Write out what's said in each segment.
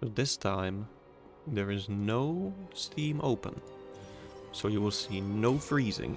But this time, there is no Steam open. So you will see no freezing.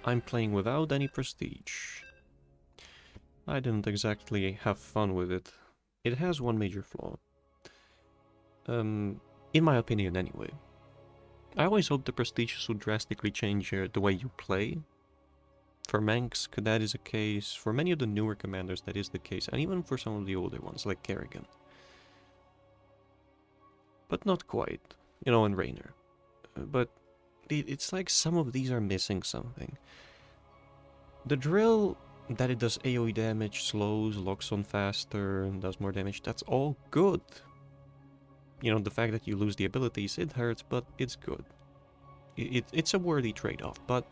I'm playing without any prestige. I didn't exactly have fun with it. It has one major flaw. In my opinion anyway. I always hope the prestige would drastically change the way you play. For Manx, that is a case. For many of the newer commanders, that is the case. And even for some of the older ones, like Kerrigan. But not quite. You know, and Raynor. But it's like some of these are missing something. The drill, that it does AoE damage, slows, locks on faster, and does more damage, that's all good. You know, the fact that you lose the abilities, it hurts, but it's good. It's a worthy trade-off, but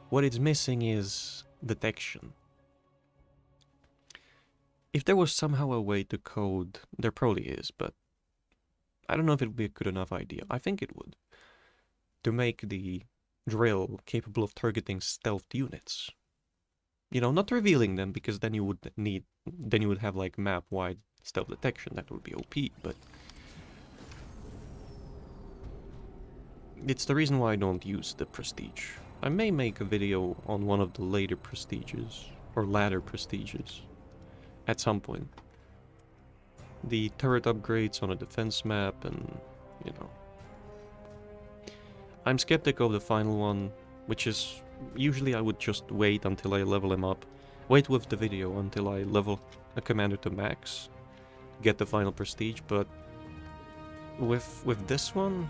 what it's missing is detection. If there was somehow a way to code, there probably is, but I don't know if it would be a good enough idea. I think it would. To make the drill capable of targeting stealthed units. You know, not revealing them, because then you would have like map-wide stealth detection. That would be OP, but it's the reason why I don't use the prestige. I may make a video on one of the later prestiges, or latter prestiges, at some point. The turret upgrades on a defense map, and, you know. I'm skeptic of the final one, which is, usually I would just wait until I level him up. Wait with the video until I level a commander to max, get the final prestige, but with this one,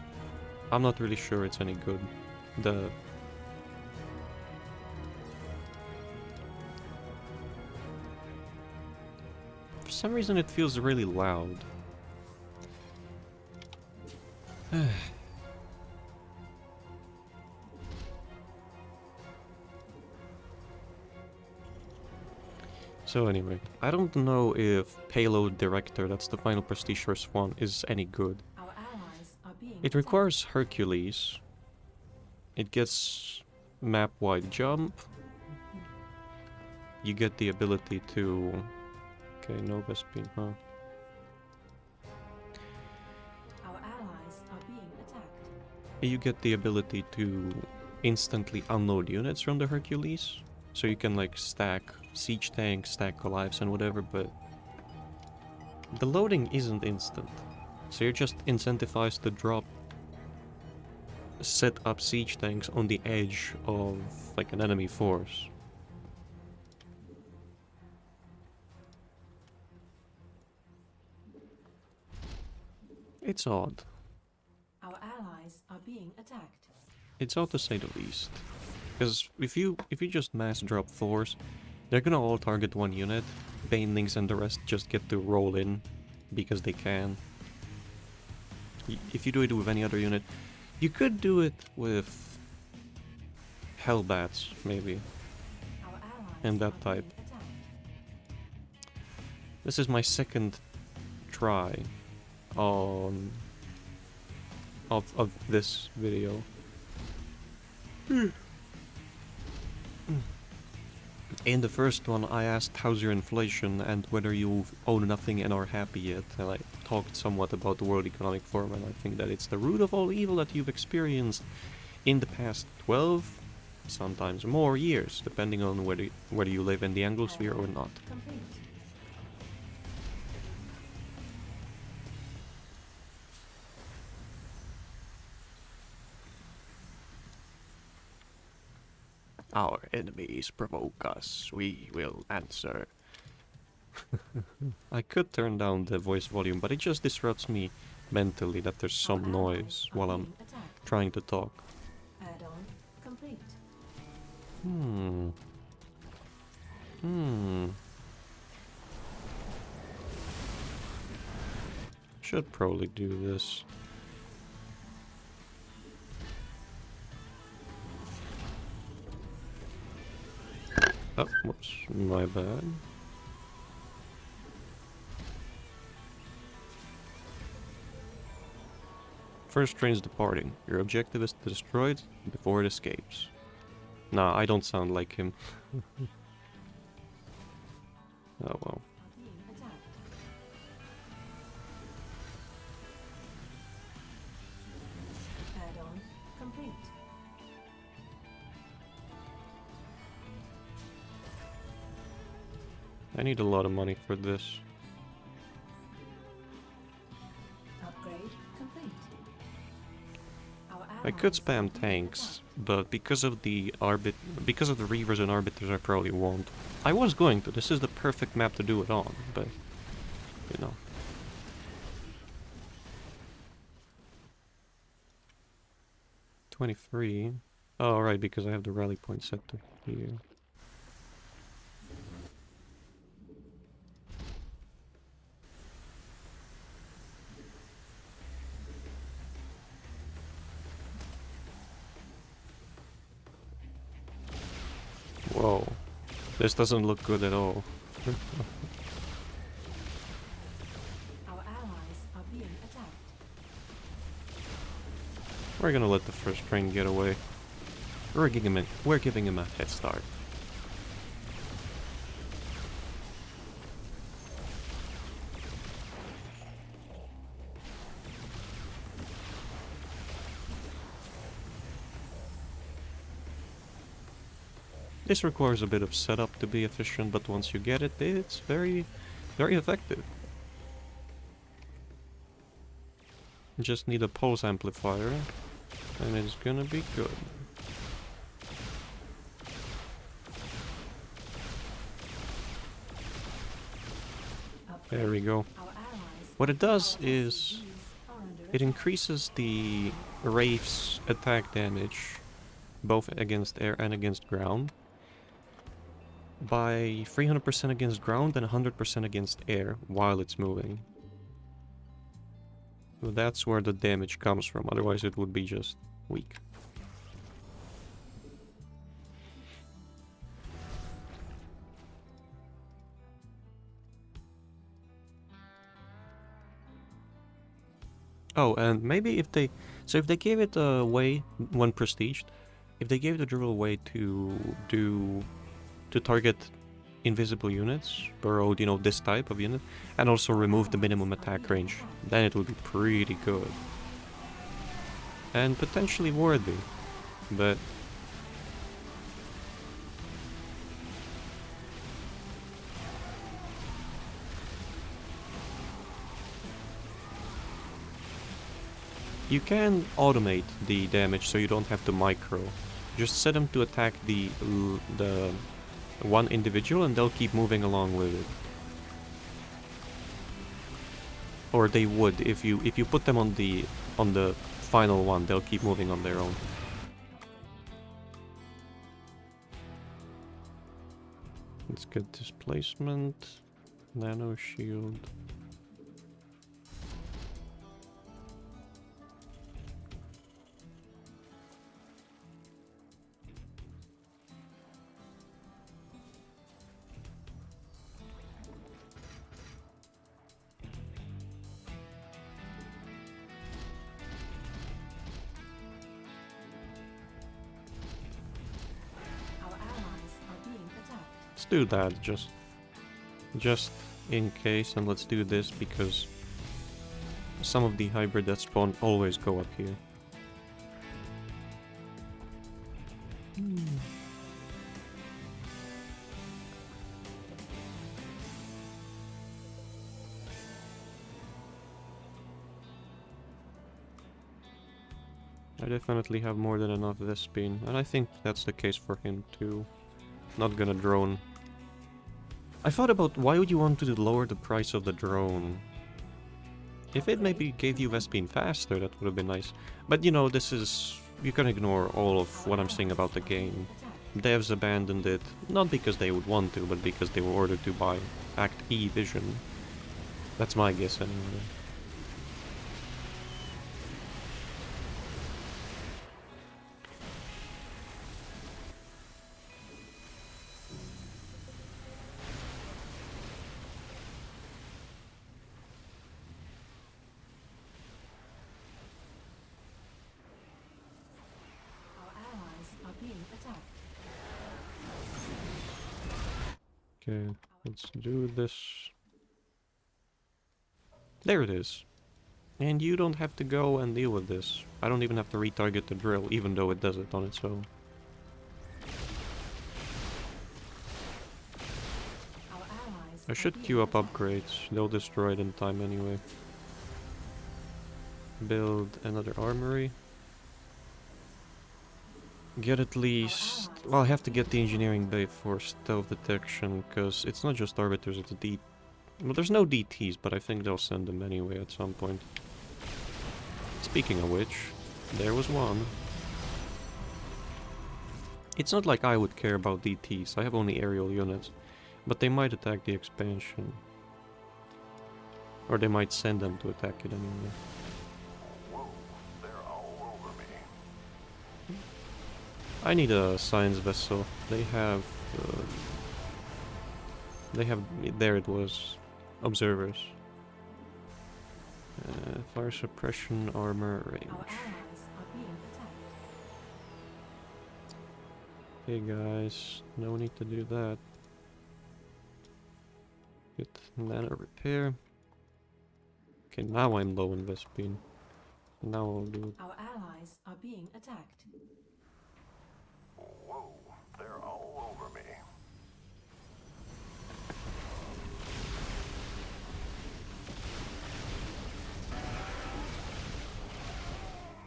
I'm not really sure it's any good. For some reason it feels really loud. So anyway, I don't know if Payload Director, that's the final prestige first one, is any good. It requires Hercules. It gets map-wide jump. You get the ability to... Okay, no Vespine, huh? Our allies are being attacked. You get the ability to instantly unload units from the Hercules. So you can like stack siege tanks, stack Goliaths and whatever, but the loading isn't instant. So you're just incentivized to set up siege tanks on the edge of like an enemy force. It's odd. Our allies are being attacked. It's odd to say the least. Because if you just mass drop fours, they're gonna all target one unit. Banelings and the rest just get to roll in because they can. If you do it with any other unit, you could do it with Hellbats, maybe. And that type. This is my second try on of this video. In the first one, I asked how's your inflation and whether you own nothing and are happy yet, and I talked somewhat about the World Economic Forum, and I think that it's the root of all evil that you've experienced in the past 12, sometimes more years, depending on whether you live in the Anglosphere or not. Our enemies provoke us, we will answer. I could turn down the voice volume, but it just disrupts me mentally that there's some noise while I'm trying to talk. Add-on complete. Should probably do this. Oh, whoops, my bad. First train's departing. Your objective is to destroy it before it escapes. Nah, I don't sound like him. Oh well. I need a lot of money for this. Upgrade complete. Our I could allies are spam being tanks, attacked. but because of the Reavers and Arbiters, I probably won't. I was going to. This is the perfect map to do it on, but you know. $23. Oh, right, because I have the rally point set to here. Whoa. This doesn't look good at all. Our allies are being attacked. We're gonna let the first train get away. We're giving him a head start. This requires a bit of setup to be efficient, but once you get it, it's very, very effective. You just need a pulse amplifier, and it's gonna be good. There we go. Our allies What it does our is SCVs are under it attack. increases the Wraith's attack damage, both against air and against ground, by 300% against ground and 100% against air while it's moving. So that's where the damage comes from, otherwise it would be just weak. Oh, and maybe if they... So if they gave it away, when prestiged, if they gave the drill away to target invisible units, burrowed, you know, this type of unit, and also remove the minimum attack range, then it would be pretty good. And potentially worthy, but... You can automate the damage so you don't have to micro. Just set them to attack the one individual and they'll keep moving along with it. Or they would if you put them on the final one, they'll keep moving on their own. Let's get displacement, nano shield. Our allies are being attacked. Let's do that, just in case, and let's do this because some of the hybrid that spawn always go up here. I definitely have more than enough Vespine, and I think that's the case for him too. Not gonna drone. I thought about why would you want to lower the price of the drone? If it maybe gave you Vespine faster, that would have been nice. But you know, this is... You can ignore all of what I'm saying about the game. Devs abandoned it, not because they would want to, but because they were ordered to buy Act E Vision. That's my guess anyway. Our allies are being attacked. Okay, let's do this. There it is. And you don't have to go and deal with this. I don't even have to retarget the drill, even though it does it on its own. Our allies I should queue up upgrades. They'll destroy it in time anyway. Build another armory. Get at least... Well, I have to get the engineering bay for stealth detection, because it's not just arbiters, it's D... Well, there's no DTs, but I think they'll send them anyway at some point. Speaking of which, there was one. It's not like I would care about DTs, I have only aerial units. But they might attack the expansion. Or they might send them to attack it anyway. Whoa, they're all over me. I need a science vessel. They have... there it was. Observers. Fire suppression, armor, range. Our allies are being attacked. Okay guys, no need to do that. Get nano repair. Okay, now I'm low in Vespine. Now I'll do... Our allies are being attacked. Whoa, they're all over me.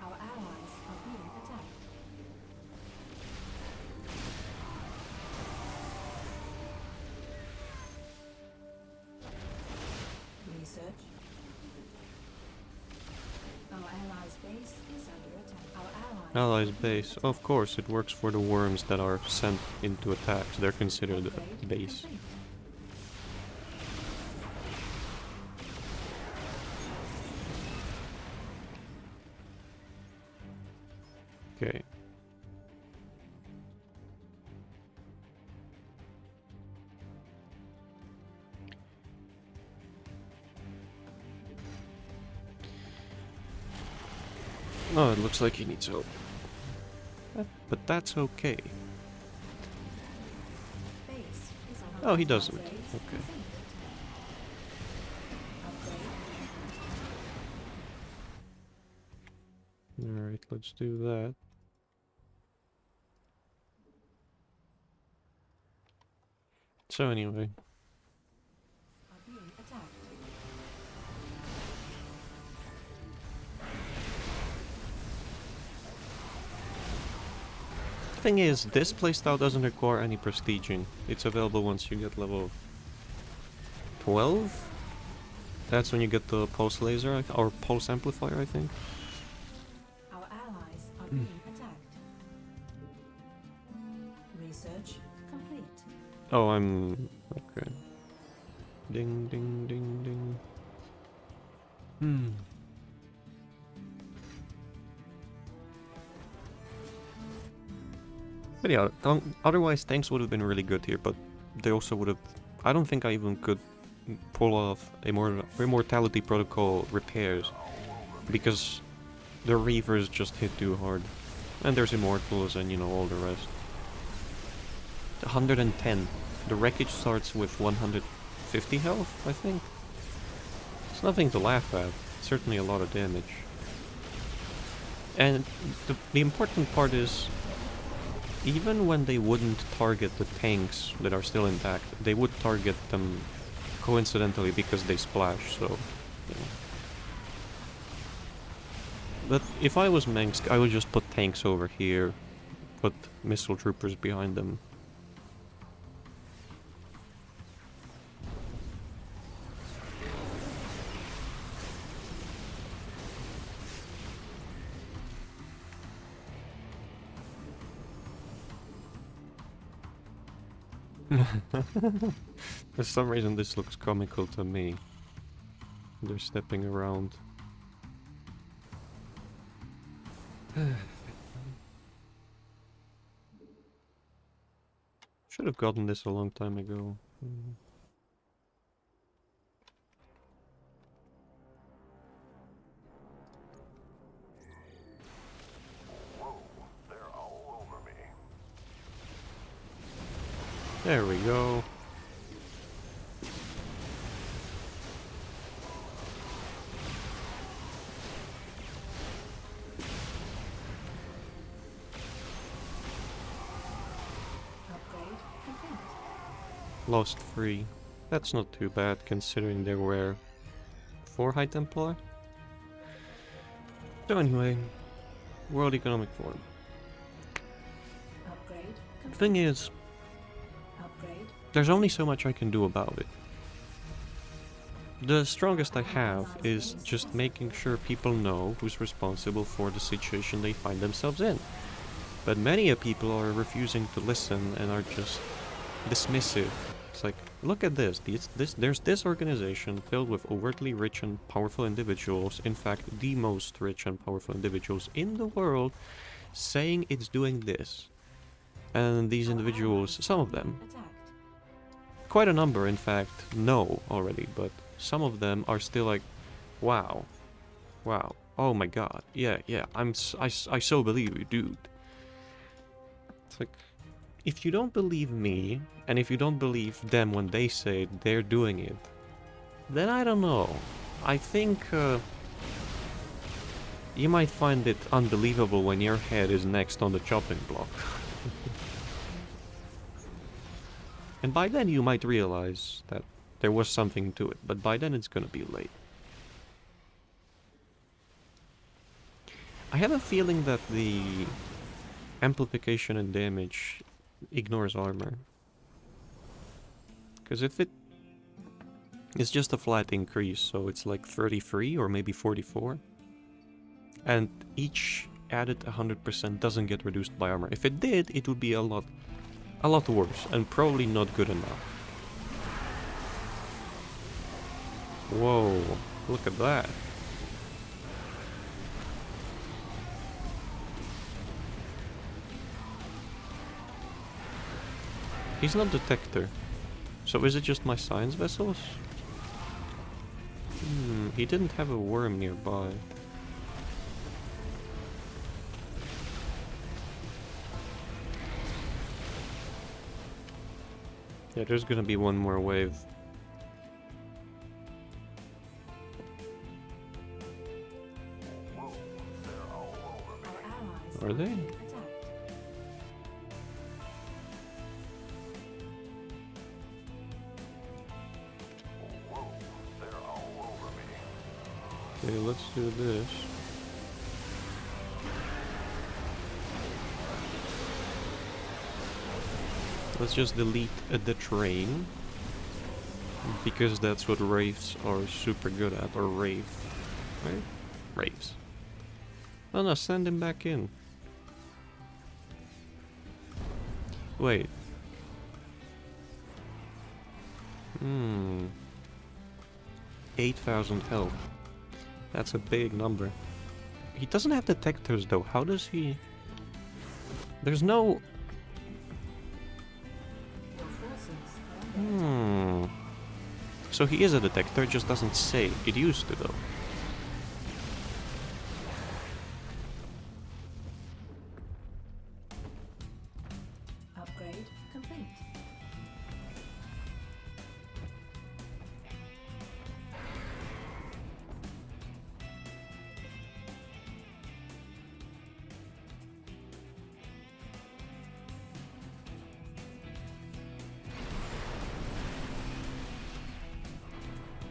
Our allies are being attacked. Research. Our allies' base is under attack. Our Allies base. Of course, it works for the worms that are sent into attacks. They're considered a upgrade base. complete. Okay. Oh, it looks like he needs help. But that's okay. Base is under Oh, he attack. doesn't. Base is Okay. under attack. Upgrade. Alright, let's do that. So anyway, Are being attacked. thing is, this playstyle doesn't require any prestiging. It's available once you get level 12? That's when you get the pulse laser, or pulse amplifier, I think. Our allies are being attacked. Research complete. Oh, I'm... okay. Ding, ding, ding, ding. But yeah, otherwise tanks would have been really good here, but they also would have... I don't think I even could pull off Immortality Protocol repairs, because the Reavers just hit too hard. And there's Immortals and, you know, all the rest. 110. The wreckage starts with 150 health, I think. It's nothing to laugh at. It's certainly a lot of damage. And the important part is, even when they wouldn't target the tanks that are still intact, they would target them coincidentally because they splash, so... you know. But if I was Mengsk, I would just put tanks over here, put missile troopers behind them. For some reason this looks comical to me. They're stepping around. Should have gotten this a long time ago. Whoa, they're all over me. There we go. Upgrade complete. Lost 3. That's not too bad considering there were 4 High Templar. So anyway, World Economic Forum. Upgrade The thing is, Upgrade. there's only so much I can do about it. The strongest I have is just making sure people know who's responsible for the situation they find themselves in. But many of people are refusing to listen and are just dismissive. It's like, look at this. There's this organization filled with overtly rich and powerful individuals, in fact, the most rich and powerful individuals in the world, saying it's doing this. And these individuals, some of them, Attacked. quite a number in fact, know already, but some of them are still like, wow, wow, oh my god, yeah, I so believe you, dude. It's like, if you don't believe me, and if you don't believe them when they say they're doing it, then I don't know. I think you might find it unbelievable when your head is next on the chopping block. And by then you might realize that there was something to it, but by then it's gonna be late. I have a feeling that the amplification and damage ignores armor. Because if it is just a flat increase, so it's like 33 or maybe 44, and each added 100% doesn't get reduced by armor. If it did, it would be a lot worse, and probably not good enough. Whoa, look at that. He's not detector. So is it just my science vessels? He didn't have a worm nearby. Yeah, there's gonna be one more wave. Whoa, they're all over me. Our allies Are they? being attacked. Whoa, they're all over me. Okay, let's do this. Let's just delete the train. Because that's what wraiths are super good at, or wraith. Right? Wraiths. Oh no, send him back in. Wait. 8,000 health. That's a big number. He doesn't have detectors though. How does he... There's no... Our forces are under attack. So he is a detector, it just doesn't say. It used to though. Upgrade complete.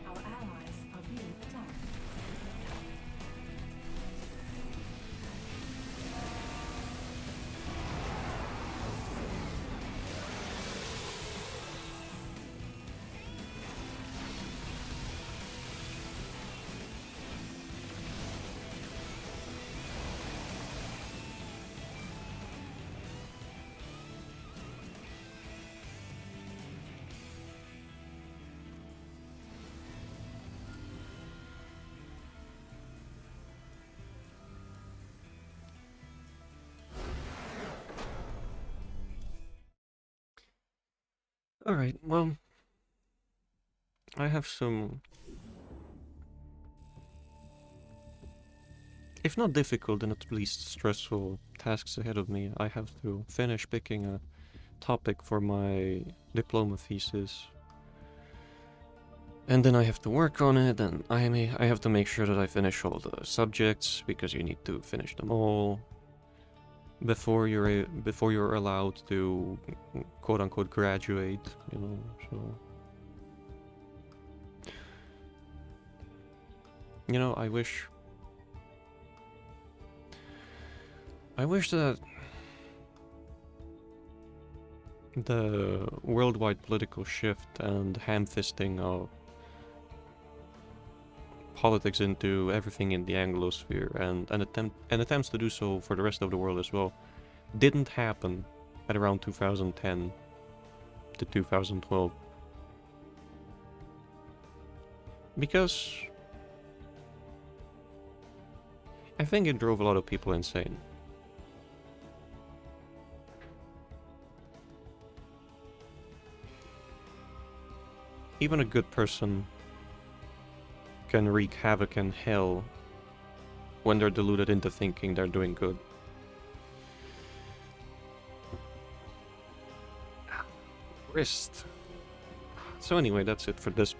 Our allies are being attacked. Alright, well... I have some... If not difficult, then at least stressful tasks ahead of me. I have to finish picking a topic for my diploma thesis. And then I have to work on it, and I have to make sure that I finish all the subjects, because you need to finish them all before you're allowed to quote-unquote graduate, you know, so... You know, I wish that the worldwide political shift and ham-fisting of politics into everything in the Anglosphere and attempts to do so for the rest of the world as well didn't happen at around 2010 to 2012. Because I think it drove a lot of people insane. Even a good person can wreak havoc and hell when they're deluded into thinking they're doing good. Wrist. So anyway, that's it for this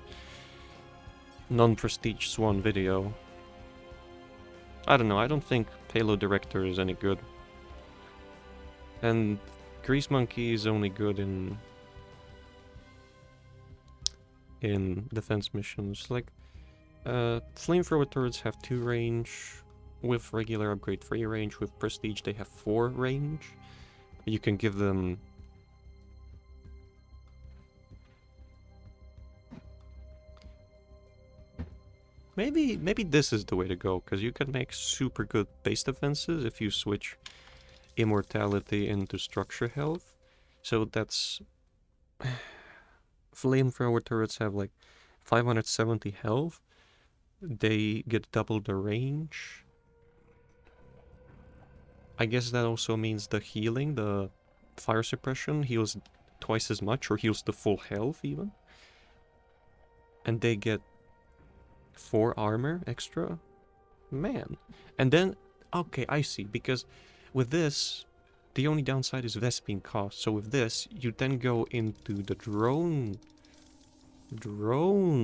non-prestige Swan video. I don't know, I don't think Payload Director is any good. And Grease Monkey is only good in defense missions. Like, flamethrower turrets have 2 range, with regular upgrade 3 range, with prestige they have 4 range. You can give them maybe this is the way to go, because you can make super good base defenses if you switch immortality into structure health. So that's flamethrower turrets have like 570 health. They get double the range. I guess that also means the healing, the fire suppression heals twice as much, or heals the full health even. And they get 4 armor extra. Man. And then, okay, I see, because with this, the only downside is Vespene cost. So with this, you then go into the drone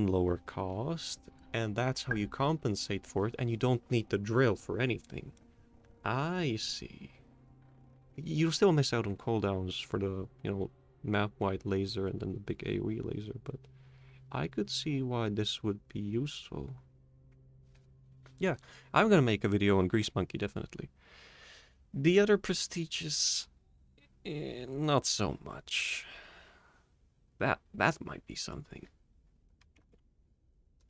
lower cost, and that's how you compensate for it, and you don't need the drill for anything. I see. You still miss out on cooldowns for the, you know, map-wide laser and then the big AoE laser, but I could see why this would be useful. Yeah, I'm gonna make a video on Grease Monkey, definitely. The other prestiges, not so much. That might be something.